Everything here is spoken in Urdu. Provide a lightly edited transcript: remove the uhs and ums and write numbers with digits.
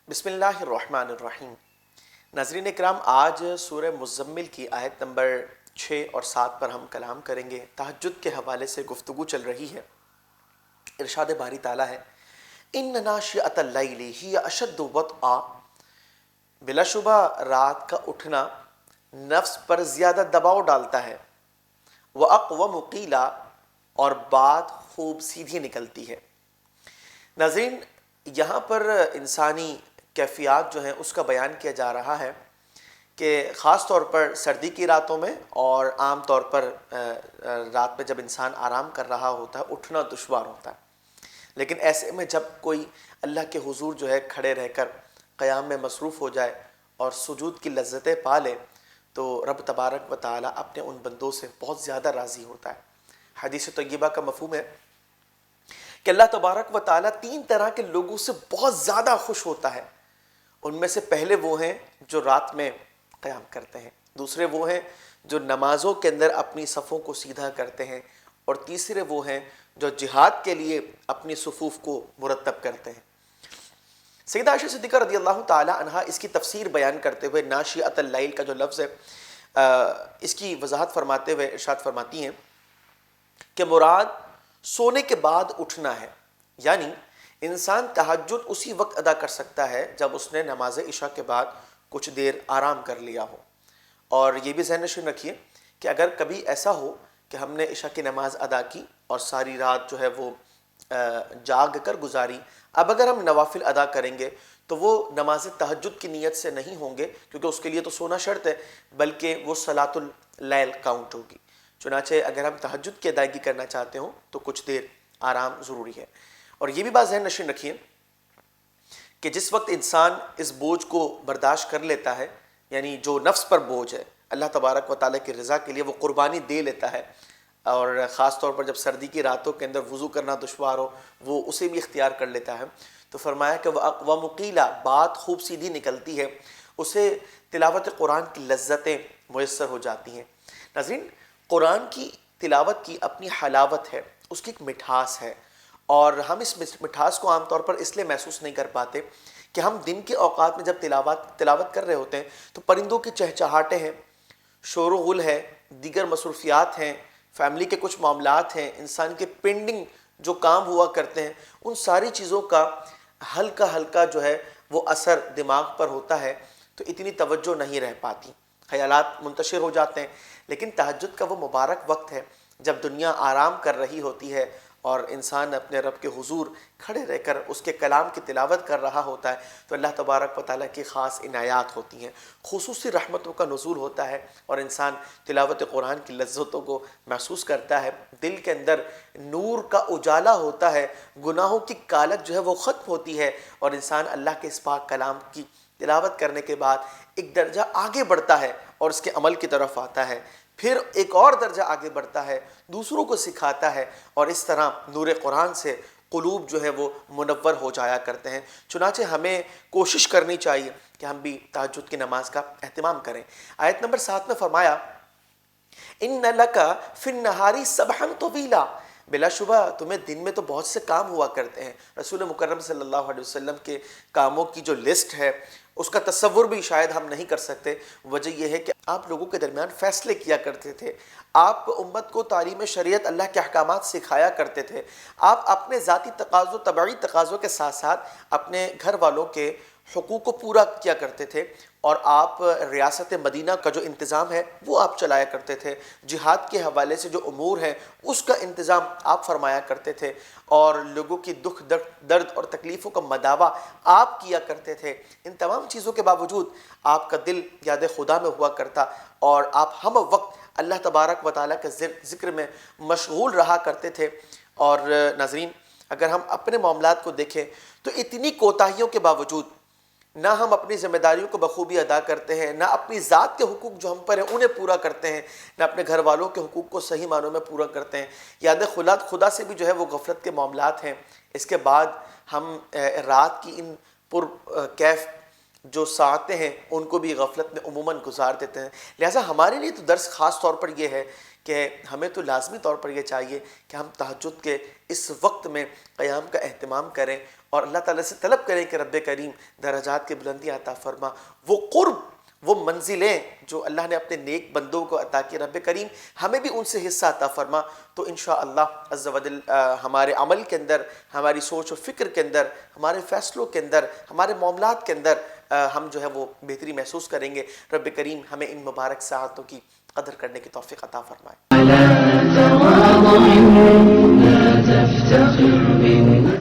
بسم اللہ الرحمن الرحیم۔ ناظرین اکرام، آج سورہ مزمل کی آیت نمبر 6 اور 7 پر ہم کلام کریں گے۔ تہجد کے حوالے سے گفتگو چل رہی ہے۔ ارشاد باری تعالیٰ ہے ان ناشئۃ اللیل ہی اشد وطئا، بلا شبہ رات کا اٹھنا نفس پر زیادہ دباؤ ڈالتا ہے، واقوم قیلا، اور بات خوب سیدھی نکلتی ہے۔ ناظرین، یہاں پر انسانی کیفیات جو ہیں اس کا بیان کیا جا رہا ہے کہ خاص طور پر سردی کی راتوں میں اور عام طور پر رات میں جب انسان آرام کر رہا ہوتا ہے اٹھنا دشوار ہوتا ہے، لیکن ایسے میں جب کوئی اللہ کے حضور جو ہے کھڑے رہ کر قیام میں مصروف ہو جائے اور سجود کی لذتیں پا لے تو رب تبارک و تعالیٰ اپنے ان بندوں سے بہت زیادہ راضی ہوتا ہے۔ حدیث طیبہ کا مفہوم ہے کہ اللہ تبارک و تعالیٰ 3 طرح کے لوگوں سے بہت زیادہ خوش ہوتا ہے۔ ان میں سے پہلے وہ ہیں جو رات میں قیام کرتے ہیں، دوسرے وہ ہیں جو نمازوں کے اندر اپنی صفوں کو سیدھا کرتے ہیں، اور تیسرے وہ ہیں جو جہاد کے لیے اپنی صفوف کو مرتب کرتے ہیں۔ سیدہ عائشہ صدیقہ رضی اللہ تعالی عنہا اس کی تفسیر بیان کرتے ہوئے ناشئۃ اللیل کا جو لفظ ہے اس کی وضاحت فرماتے ہوئے ارشاد فرماتی ہیں کہ مراد سونے کے بعد اٹھنا ہے، یعنی انسان تہجد اسی وقت ادا کر سکتا ہے جب اس نے نماز عشاء کے بعد کچھ دیر آرام کر لیا ہو۔ اور یہ بھی ذہن نشین رکھیے کہ اگر کبھی ایسا ہو کہ ہم نے عشاء کی نماز ادا کی اور ساری رات جو ہے وہ جاگ کر گزاری، اب اگر ہم نوافل ادا کریں گے تو وہ نماز تہجد کی نیت سے نہیں ہوں گے، کیونکہ اس کے لیے تو سونا شرط ہے، بلکہ وہ صلاۃ اللیل کاؤنٹ ہوگی۔ چنانچہ اگر ہم تہجد کی ادائیگی کرنا چاہتے ہوں تو کچھ دیر آرام ضروری ہے۔ اور یہ بھی بات ذہن نشین رکھیے کہ جس وقت انسان اس بوجھ کو برداشت کر لیتا ہے، یعنی جو نفس پر بوجھ ہے، اللہ تبارک و تعالیٰ کی رضا کے لیے وہ قربانی دے لیتا ہے، اور خاص طور پر جب سردی کی راتوں کے اندر وضو کرنا دشوار ہو وہ اسے بھی اختیار کر لیتا ہے، تو فرمایا کہ وَأَقْوَمُ قِيلَ، بات خوب سیدھی نکلتی ہے، اسے تلاوت قرآن کی لذتیں میسر ہو جاتی ہیں۔ ناظرین، قرآن کی تلاوت کی اپنی حلاوت ہے، اس کی ایک مٹھاس ہے، اور ہم اس مٹھاس کو عام طور پر اس لیے محسوس نہیں کر پاتے کہ ہم دن کے اوقات میں جب تلاوت کر رہے ہوتے ہیں تو پرندوں کی چہچہاٹیں ہیں، شور و غل ہے، دیگر مصروفیات ہیں، فیملی کے کچھ معاملات ہیں، انسان کے پینڈنگ جو کام ہوا کرتے ہیں، ان ساری چیزوں کا ہلکا ہلکا جو ہے وہ اثر دماغ پر ہوتا ہے، تو اتنی توجہ نہیں رہ پاتی، خیالات منتشر ہو جاتے ہیں۔ لیکن تہجد کا وہ مبارک وقت ہے جب دنیا آرام کر رہی ہوتی ہے اور انسان اپنے رب کے حضور کھڑے رہ کر اس کے کلام کی تلاوت کر رہا ہوتا ہے، تو اللہ تبارک و تعالیٰ کی خاص عنایات ہوتی ہیں، خصوصی رحمتوں کا نزول ہوتا ہے، اور انسان تلاوت قرآن کی لذتوں کو محسوس کرتا ہے، دل کے اندر نور کا اجالا ہوتا ہے، گناہوں کی کالک جو ہے وہ ختم ہوتی ہے، اور انسان اللہ کے اس پاک کلام کی تلاوت کرنے کے بعد ایک درجہ آگے بڑھتا ہے اور اس کے عمل کی طرف آتا ہے، پھر ایک اور درجہ آگے بڑھتا ہے، دوسروں کو سکھاتا ہے، اور اس طرح نور قرآن سے قلوب جو ہے وہ منور ہو جایا کرتے ہیں۔ چنانچہ ہمیں کوشش کرنی چاہیے کہ ہم بھی تہجد کی نماز کا اہتمام کریں۔ آیت نمبر 7 میں فرمایا اِنَّ لَكَ فِي النَّهَارِ سَبْحًا طَوِيلًا، بلا شبہ تمہیں دن میں تو بہت سے کام ہوا کرتے ہیں۔ رسول مکرم صلی اللہ علیہ وسلم کے کاموں کی جو لسٹ ہے اس کا تصور بھی شاید ہم نہیں کر سکتے۔ وجہ یہ ہے کہ آپ لوگوں کے درمیان فیصلے کیا کرتے تھے، آپ امت کو تعلیم شریعت اللہ کے احکامات سکھایا کرتے تھے، آپ اپنے ذاتی تقاضوں طبعی تقاضوں کے ساتھ ساتھ اپنے گھر والوں کے حقوق کو پورا کیا کرتے تھے، اور آپ ریاست مدینہ کا جو انتظام ہے وہ آپ چلایا کرتے تھے، جہاد کے حوالے سے جو امور ہیں اس کا انتظام آپ فرمایا کرتے تھے، اور لوگوں کی دکھ درد اور تکلیفوں کا مداوع آپ کیا کرتے تھے۔ ان تمام چیزوں کے باوجود آپ کا دل یاد خدا میں ہوا کرتا، اور آپ ہم وقت اللہ تبارک و تعالیٰ کے ذکر میں مشغول رہا کرتے تھے۔ اور ناظرین، اگر ہم اپنے معاملات کو دیکھیں تو اتنی کوتاہیوں کے باوجود نہ ہم اپنی ذمہ داریوں کو بخوبی ادا کرتے ہیں، نہ اپنی ذات کے حقوق جو ہم پر ہیں انہیں پورا کرتے ہیں، نہ اپنے گھر والوں کے حقوق کو صحیح معنوں میں پورا کرتے ہیں، یاد خدا سے بھی جو ہے وہ غفلت کے معاملات ہیں۔ اس کے بعد ہم رات کی ان پر کیف جو ساعتیں ہیں ان کو بھی غفلت میں عموماً گزار دیتے ہیں۔ لہٰذا ہمارے لیے تو درس خاص طور پر یہ ہے کہ ہمیں تو لازمی طور پر یہ چاہیے کہ ہم تہجد کے اس وقت میں قیام کا اہتمام کریں، اور اللہ تعالیٰ سے طلب کریں کہ رب کریم درجات کی بلندی عطا فرما، وہ قرب، وہ منزلیں جو اللہ نے اپنے نیک بندوں کو عطا کی، رب کریم ہمیں بھی ان سے حصہ عطا فرما۔ تو انشاءاللہ عز و جل ہمارے عمل کے اندر، ہماری سوچ و فکر کے اندر، ہمارے فیصلوں کے اندر، ہمارے معاملات کے اندر ہم جو ہے وہ بہتری محسوس کریں گے۔ رب کریم ہمیں ان مبارک ساعتوں کی قدر کرنے کی توفیق عطا فرمائے۔